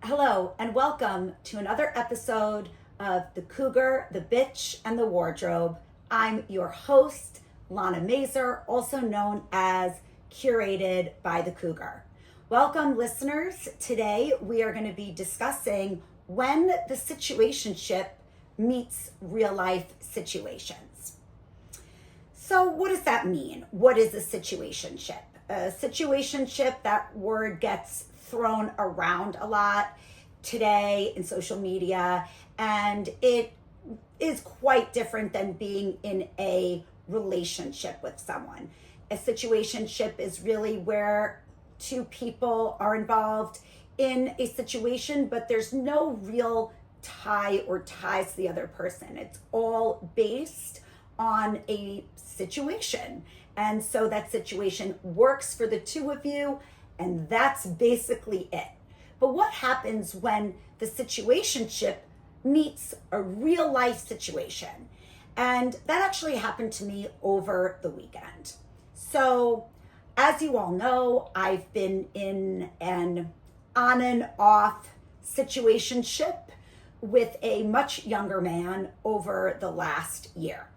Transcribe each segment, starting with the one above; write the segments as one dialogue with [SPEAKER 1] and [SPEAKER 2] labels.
[SPEAKER 1] Hello, and welcome to another episode of The Cougar, the Bitch, and the Wardrobe. I'm your host, Lana Mazer, also known as Curated by the Cougar. Welcome, listeners. Today we are going to be discussing when the situationship meets real life situations. So, what does that mean? What is a situationship? A situationship, that word gets thrown around a lot today in social media, and it is quite different than being in a relationship with someone. A situationship is really where two people are involved in a situation, but there's no real tie or ties to the other person. It's all based on a situation. And so that situation works for the two of you, and that's basically it. But what happens when the situationship meets a real life situation? And that actually happened to me over the weekend. So, as you all know, I've been in an on and off situationship with a much younger man over the last year.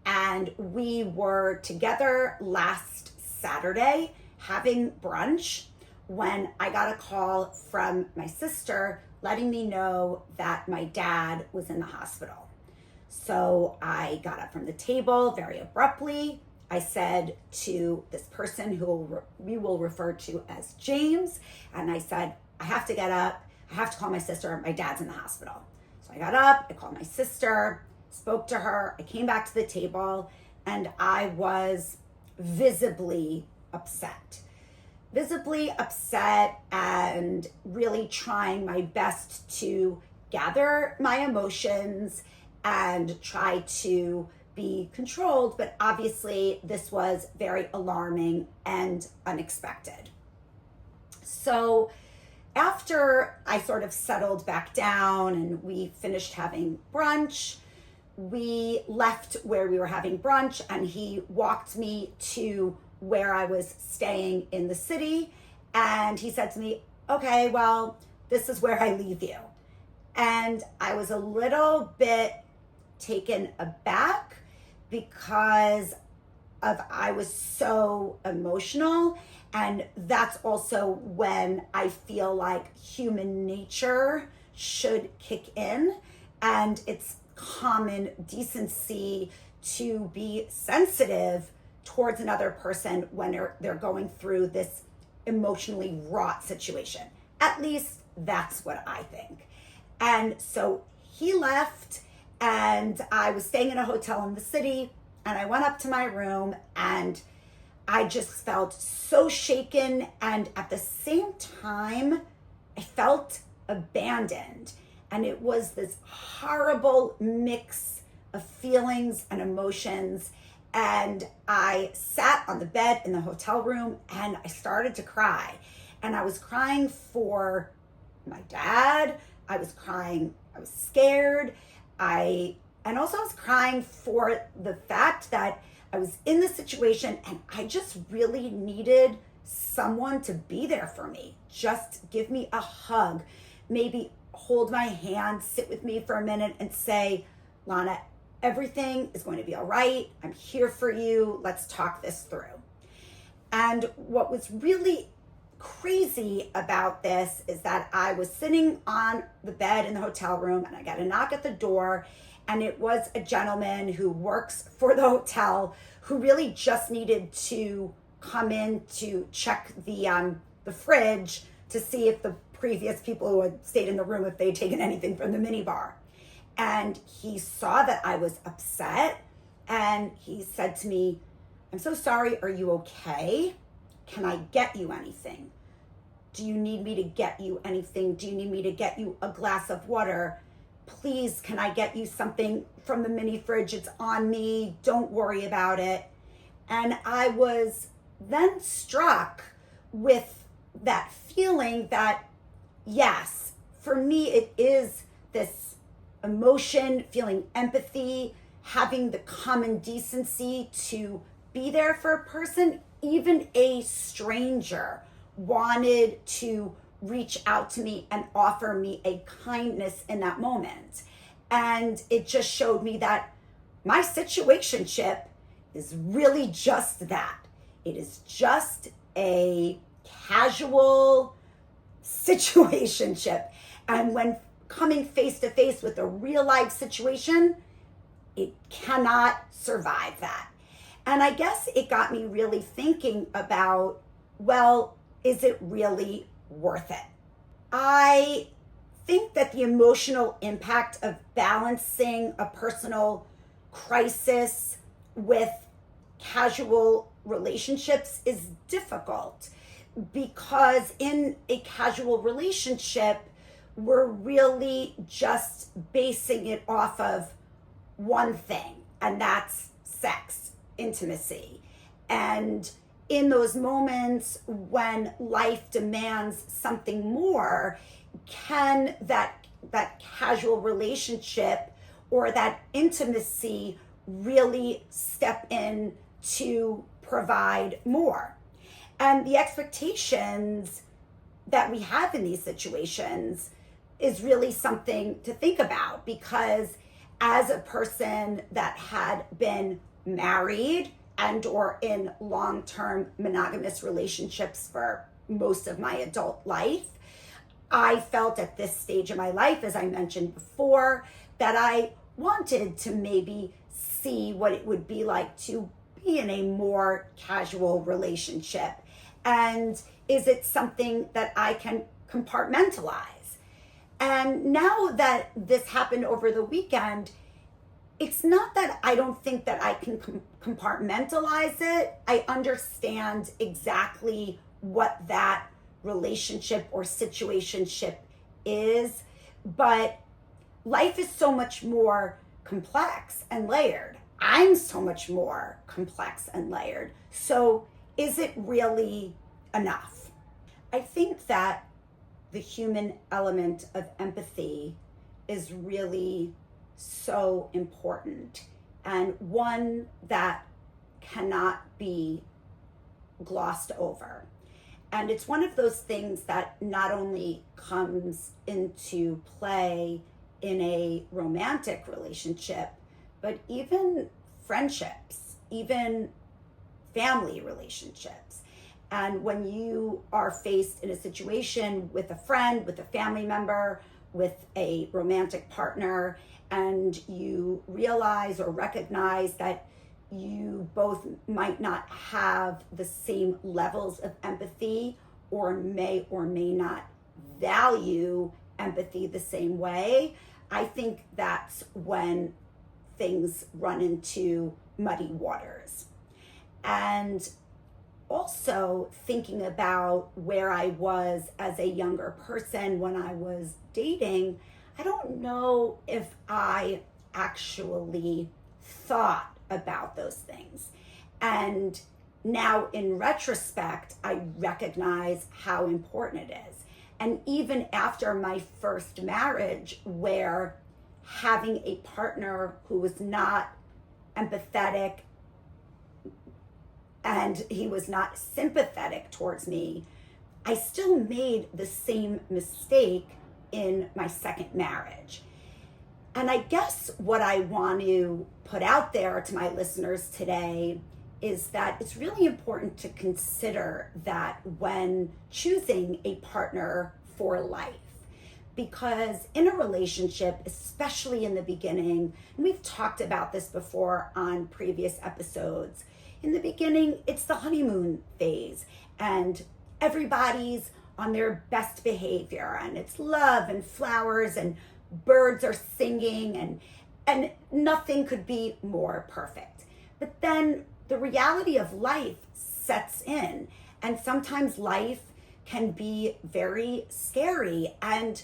[SPEAKER 1] And we were together last Saturday having brunch when I got a call from my sister letting me know that my dad was in the hospital. So I got up from the table very abruptly. I said to this person who we will refer to as James, and I said, I have to get up. I have to call my sister. My dad's in the hospital. So I got up, I called my sister, spoke to her. I came back to the table, and I was visibly upset and really trying my best to gather my emotions and try to be controlled. But obviously this was very alarming and unexpected. So after I sort of settled back down and we finished having brunch, we left where we were having brunch, and he walked me to where I was staying in the city. And he said to me, okay, well, this is where I leave you. And I was a little bit taken aback because I was so emotional. And that's also when I feel like human nature should kick in. And it's common decency to be sensitive towards another person when they're going through this emotionally wrought situation. At least that's what I think. And so he left, and I was staying in a hotel in the city, and I went up to my room, and I just felt so shaken, and at the same time I felt abandoned. And it was this horrible mix of feelings and emotions. And I sat on the bed in the hotel room and I started to cry. And I was crying for my dad. I was crying. I was scared. And also I was crying for the fact that I was in this situation and I just really needed someone to be there for me. Just give me a hug. Maybe hold my hand, sit with me for a minute and say, Lana, everything is going to be all right. I'm here for you. Let's talk this through. And what was really crazy about this is that I was sitting on the bed in the hotel room and I got a knock at the door, and it was a gentleman who works for the hotel who really just needed to come in to check the fridge to see if the previous people who had stayed in the room, if they had taken anything from the minibar. And he saw that I was upset, and he said to me, I'm so sorry, are you okay? Can I get you anything? Do you need me to get you anything? Do you need me to get you a glass of water? Please, can I get you something from the mini fridge? It's on me, don't worry about it. And I was then struck with that feeling that, yes, for me, it is this emotion, feeling empathy, having the common decency to be there for a person, even a stranger wanted to reach out to me and offer me a kindness in that moment. And it just showed me that my situationship is really just that. It is just a casual situationship. And when coming face to face with a real life situation, it cannot survive that. And I guess it got me really thinking about, well, is it really worth it? I think that the emotional impact of balancing a personal crisis with casual relationships is difficult, because in a casual relationship, we're really just basing it off of one thing, and that's sex, intimacy. And in those moments when life demands something more, can that casual relationship or that intimacy really step in to provide more? And the expectations that we have in these situations is really something to think about, because as a person that had been married and or in long-term monogamous relationships for most of my adult life, I felt at this stage of my life, as I mentioned before, that I wanted to maybe see what it would be like to be in a more casual relationship. And is it something that I can compartmentalize? And now that this happened over the weekend, it's not that I don't think that I can compartmentalize it. I understand exactly what that relationship or situationship is, but life is so much more complex and layered. I'm so much more complex and layered. So is it really enough? I think that the human element of empathy is really so important, and one that cannot be glossed over. And it's one of those things that not only comes into play in a romantic relationship, but even friendships, even family relationships. And when you are faced in a situation with a friend, with a family member, with a romantic partner, and you realize or recognize that you both might not have the same levels of empathy, or may not value empathy the same way, I think that's when things run into muddy waters. And also thinking about where I was as a younger person when I was dating, I don't know if I actually thought about those things. And now in retrospect, I recognize how important it is. And even after my first marriage, where having a partner who was not empathetic and he was not sympathetic towards me, I still made the same mistake in my second marriage. And I guess what I want to put out there to my listeners today is that it's really important to consider that when choosing a partner for life. Because in a relationship, especially in the beginning, and we've talked about this before on previous episodes, in the beginning, it's the honeymoon phase, and everybody's on their best behavior, and it's love and flowers and birds are singing, and nothing could be more perfect. But then the reality of life sets in, and sometimes life can be very scary and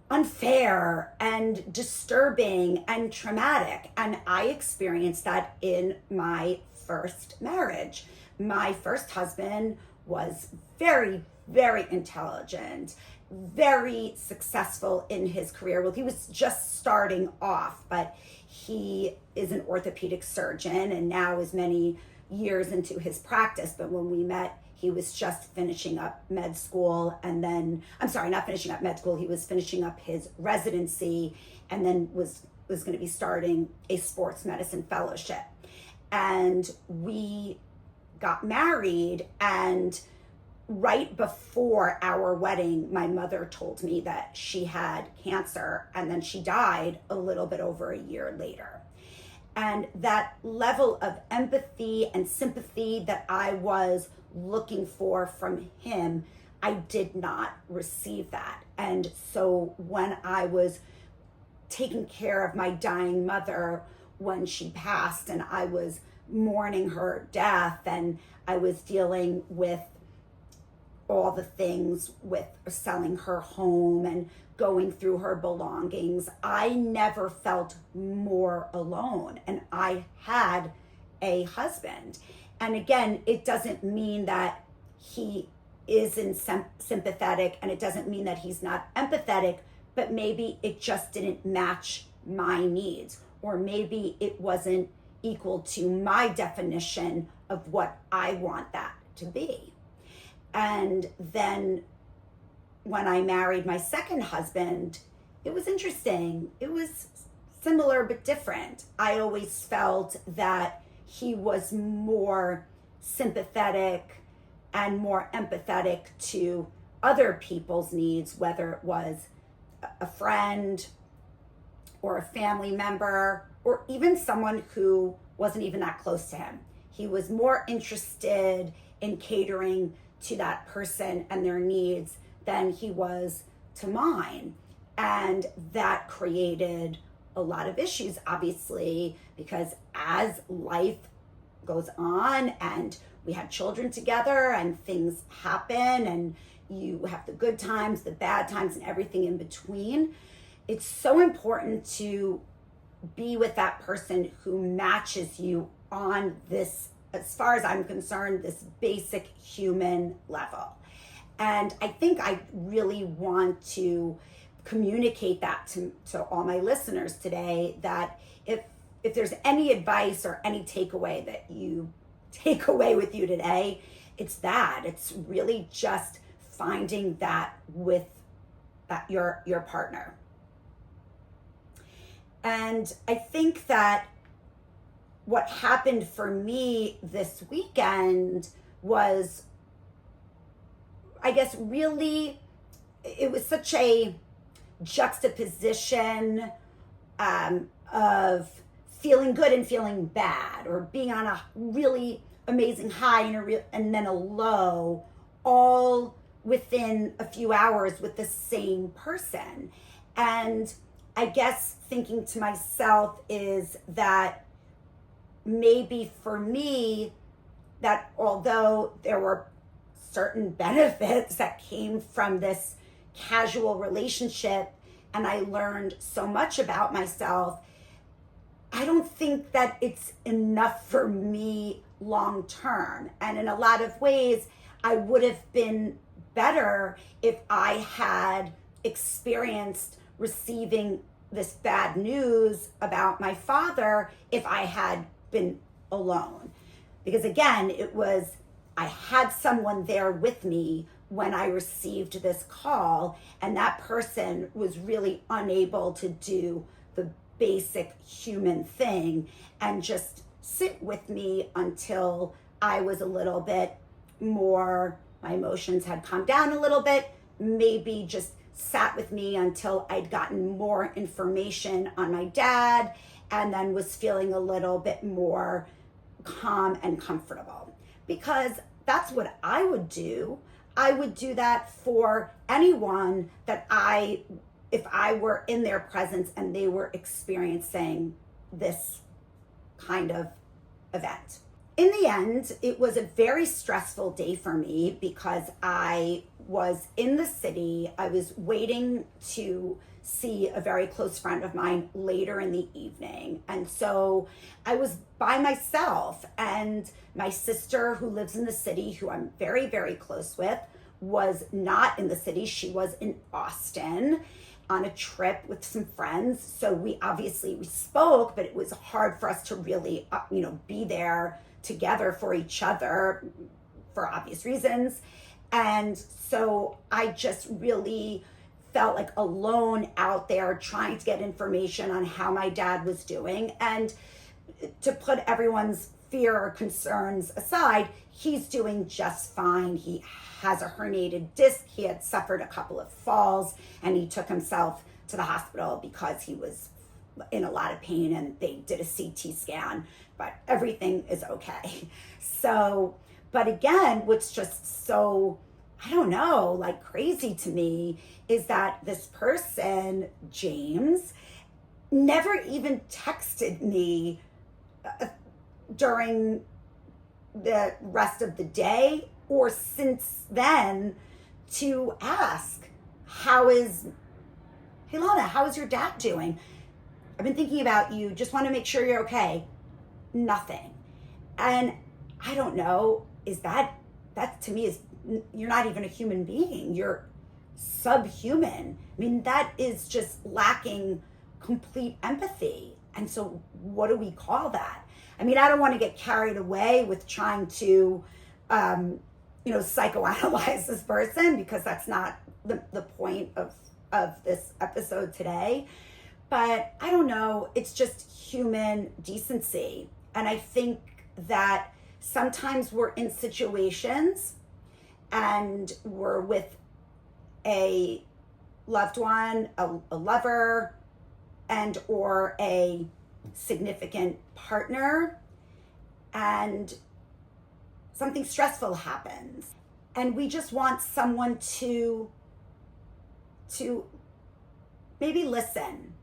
[SPEAKER 1] unfair and disturbing and traumatic. And I experienced that in my first marriage. My first husband was very, very intelligent, very successful in his career. Well, he was just starting off, but he is an orthopedic surgeon, and now, as many years into his practice, but when we met, he was just finishing up med school, and then, I'm sorry, not finishing up med school, he was finishing up his residency, and then was going to be starting a sports medicine fellowship. And we got married, and right before our wedding, my mother told me that she had cancer, and then she died a little bit over a year later. And that level of empathy and sympathy that I was looking for from him, I did not receive that. And so when I was taking care of my dying mother when she passed, and I was mourning her death, and I was dealing with all the things with selling her home and going through her belongings, I never felt more alone. And I had a husband. And again, it doesn't mean that he isn't sympathetic, and it doesn't mean that he's not empathetic, but maybe it just didn't match my needs, or maybe it wasn't equal to my definition of what I want that to be. And then when I married my second husband, it was interesting. It was similar but different. I always felt that he was more sympathetic and more empathetic to other people's needs, whether it was a friend or a family member, or even someone who wasn't even that close to him. He was more interested in catering to that person and their needs than he was to mine. And that created a lot of issues, obviously, because as life goes on and we had children together and things happen and you have the good times, the bad times, and everything in between, it's so important to be with that person who matches you on this, as far as I'm concerned, this basic human level. And I think I really want to communicate that to all my listeners today, that if there's any advice or any takeaway that you take away with you today, it's that. It's really just finding that with your partner. And I think that what happened for me this weekend was, I guess, really, it was such a juxtaposition of feeling good and feeling bad, or being on a really amazing high and then a low, all within a few hours with the same person. And I guess thinking to myself is that maybe for me, that although there were certain benefits that came from this casual relationship, and I learned so much about myself, I don't think that it's enough for me long term. And in a lot of ways, I would have been better if I had experienced receiving this bad news about my father if I had been alone. Because again, I had someone there with me when I received this call, and that person was really unable to do the basic human thing and just sit with me until I was a little bit more, my emotions had calmed down a little bit, maybe just sat with me until I'd gotten more information on my dad, and then was feeling a little bit more calm and comfortable. Because that's what I would do. I would do that for anyone that if I were in their presence and they were experiencing this kind of event. In the end, it was a very stressful day for me because I was in the city. I was waiting to see a very close friend of mine later in the evening. And so I was by myself, and my sister, who lives in the city, who I'm very, very close with, was not in the city. She was in Austin on a trip with some friends. So we spoke, but it was hard for us to really, be there together for each other for obvious reasons. And so I just really felt like alone out there trying to get information on how my dad was doing. And to put everyone's fear or concerns aside, he's doing just fine. He has a herniated disc. He had suffered a couple of falls, and he took himself to the hospital because he was in a lot of pain, and they did a CT scan, but everything is okay. So, but again, what's just so, I don't know, like crazy to me is that this person, James, never even texted me during the rest of the day or since then to ask, hey Lana, how is your dad doing? I've been thinking about you, just want to make sure you're okay. Nothing. And I don't know, that to me is, you're not even a human being, you're subhuman. I mean, that is just lacking complete empathy. And so what do we call that? I mean, I don't want to get carried away with trying to, psychoanalyze this person, because that's not the point of this episode today. But I don't know, it's just human decency. And I think that sometimes we're in situations and we're with a loved one, a lover, and or a significant partner, and something stressful happens, and we just want someone to maybe listen,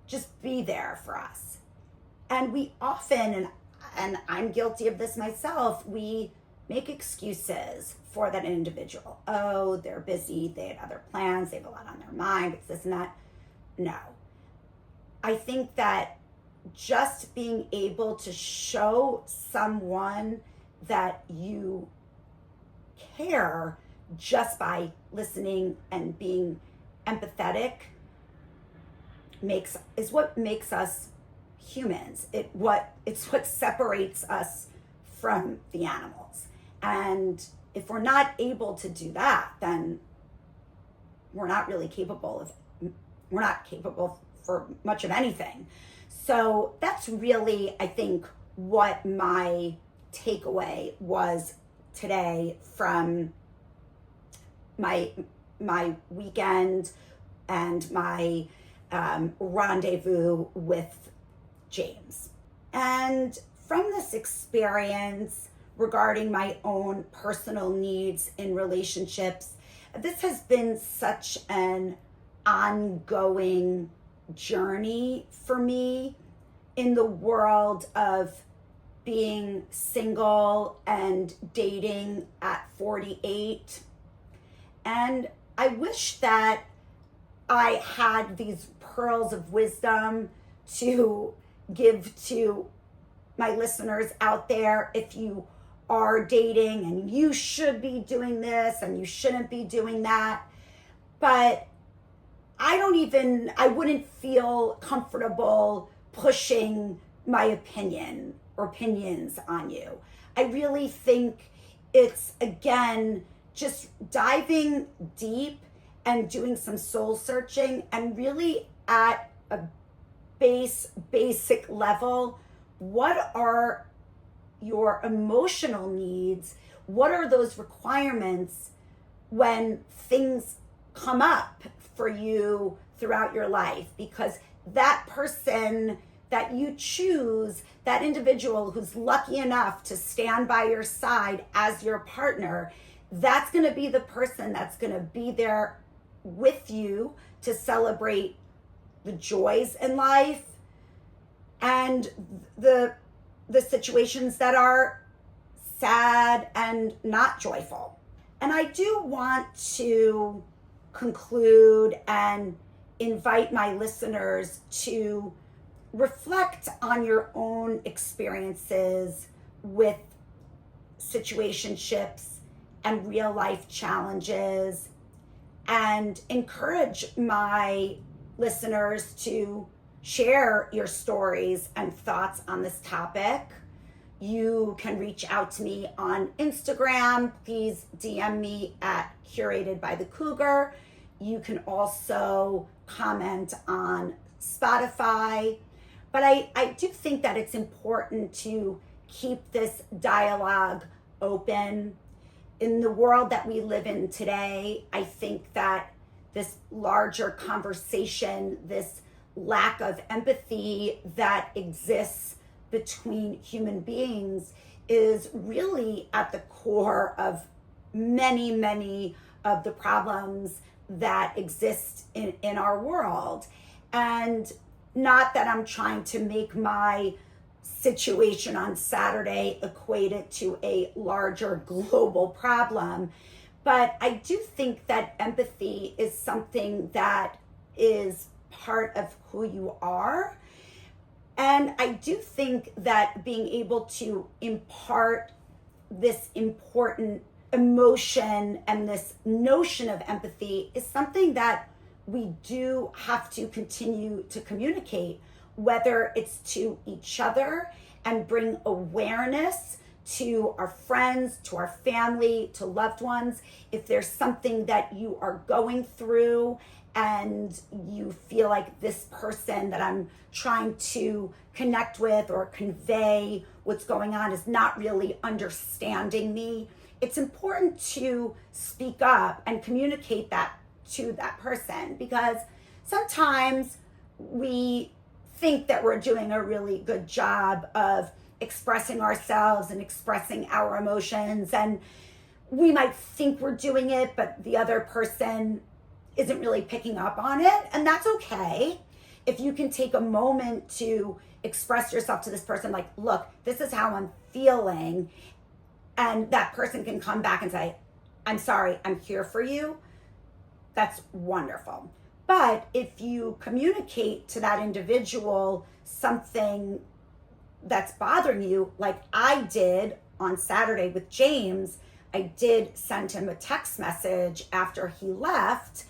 [SPEAKER 1] just be there for us. And we often, and I'm guilty of this myself, we make excuses for that individual. Oh, they're busy, they had other plans, they have a lot on their mind, it's this and that. No. I think that just being able to show someone that you care just by listening and being empathetic is what makes us humans. It's what separates us from the animals. And if we're not able to do that, then we're not capable for much of anything. So that's really, I think, what my takeaway was today from my weekend and my rendezvous with James. And from this experience regarding my own personal needs in relationships, this has been such an ongoing journey for me in the world of being single and dating at 48. And I wish that I had these pearls of wisdom to give to my listeners out there. If you are dating and you should be doing this and you shouldn't be doing that, but I wouldn't feel comfortable pushing my opinions on you. I really think it's, again, just diving deep and doing some soul searching, and really at a basic level, what are your emotional needs? What are those requirements when things come up for you throughout your life? Because that person that you choose, that individual who's lucky enough to stand by your side as your partner, that's going to be the person that's going to be there with you to celebrate the joys in life and the situations that are sad and not joyful. And I do want to conclude and invite my listeners to reflect on your own experiences with situationships and real life challenges, and encourage my listeners to share your stories and thoughts on this topic You can reach out to me on Instagram. Please DM me at Curated by the Cougar. You can also comment on Spotify. But I do think that it's important to keep this dialogue open. In the world that we live in today, I think that this larger conversation, this lack of empathy that exists between human beings is really at the core of many, many of the problems that exist in our world. And not that I'm trying to make my situation on Saturday equated to a larger global problem, but I do think that empathy is something that is part of who you are. And I do think that being able to impart this important emotion and this notion of empathy is something that we do have to continue to communicate, whether it's to each other and bring awareness to our friends, to our family, to loved ones. If there's something that you are going through and you feel like this person that I'm trying to connect with or convey what's going on is not really understanding me, it's important to speak up and communicate that to that person, because sometimes we think that we're doing a really good job of expressing ourselves and expressing our emotions, and we might think we're doing it, but the other person isn't really picking up on it, and that's okay. If you can take a moment to express yourself to this person, like, look, this is how I'm feeling, and that person can come back and say, I'm sorry, I'm here for you, that's wonderful. But if you communicate to that individual something that's bothering you, like I did on Saturday with James, I did send him a text message after he left,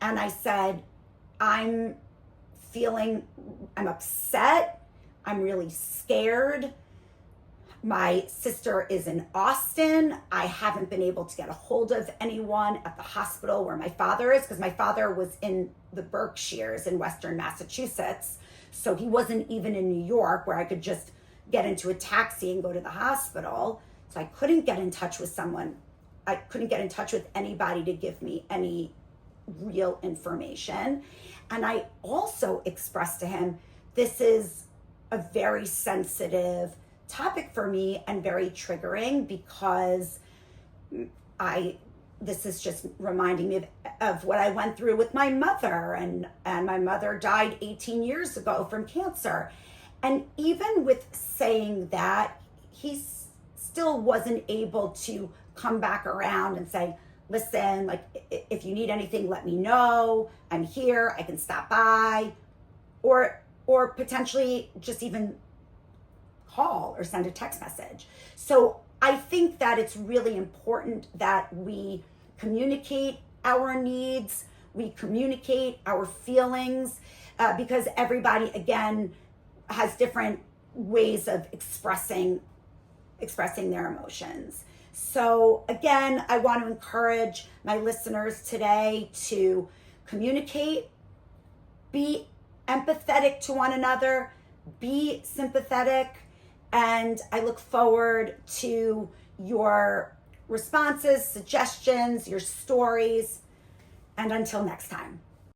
[SPEAKER 1] and I said, I'm upset, I'm really scared. My sister is in Austin. I haven't been able to get a hold of anyone at the hospital where my father is, because my father was in the Berkshires in Western Massachusetts. So he wasn't even in New York where I could just get into a taxi and go to the hospital. So I couldn't get in touch with someone. I couldn't get in touch with anybody to give me any real information. And I also expressed to him, this is a very sensitive topic for me and very triggering, because this is just reminding me of what I went through with my mother, and my mother died 18 years ago from cancer. And even with saying that, he still wasn't able to come back around and say, listen, like, if you need anything, let me know. I'm here, I can stop by, or potentially just even call or send a text message. So I think that it's really important that we communicate our needs, we communicate our feelings, because everybody, again, has different ways of expressing their emotions. So again, I want to encourage my listeners today to communicate, be empathetic to one another, be sympathetic, and I look forward to your responses, suggestions, your stories, and until next time.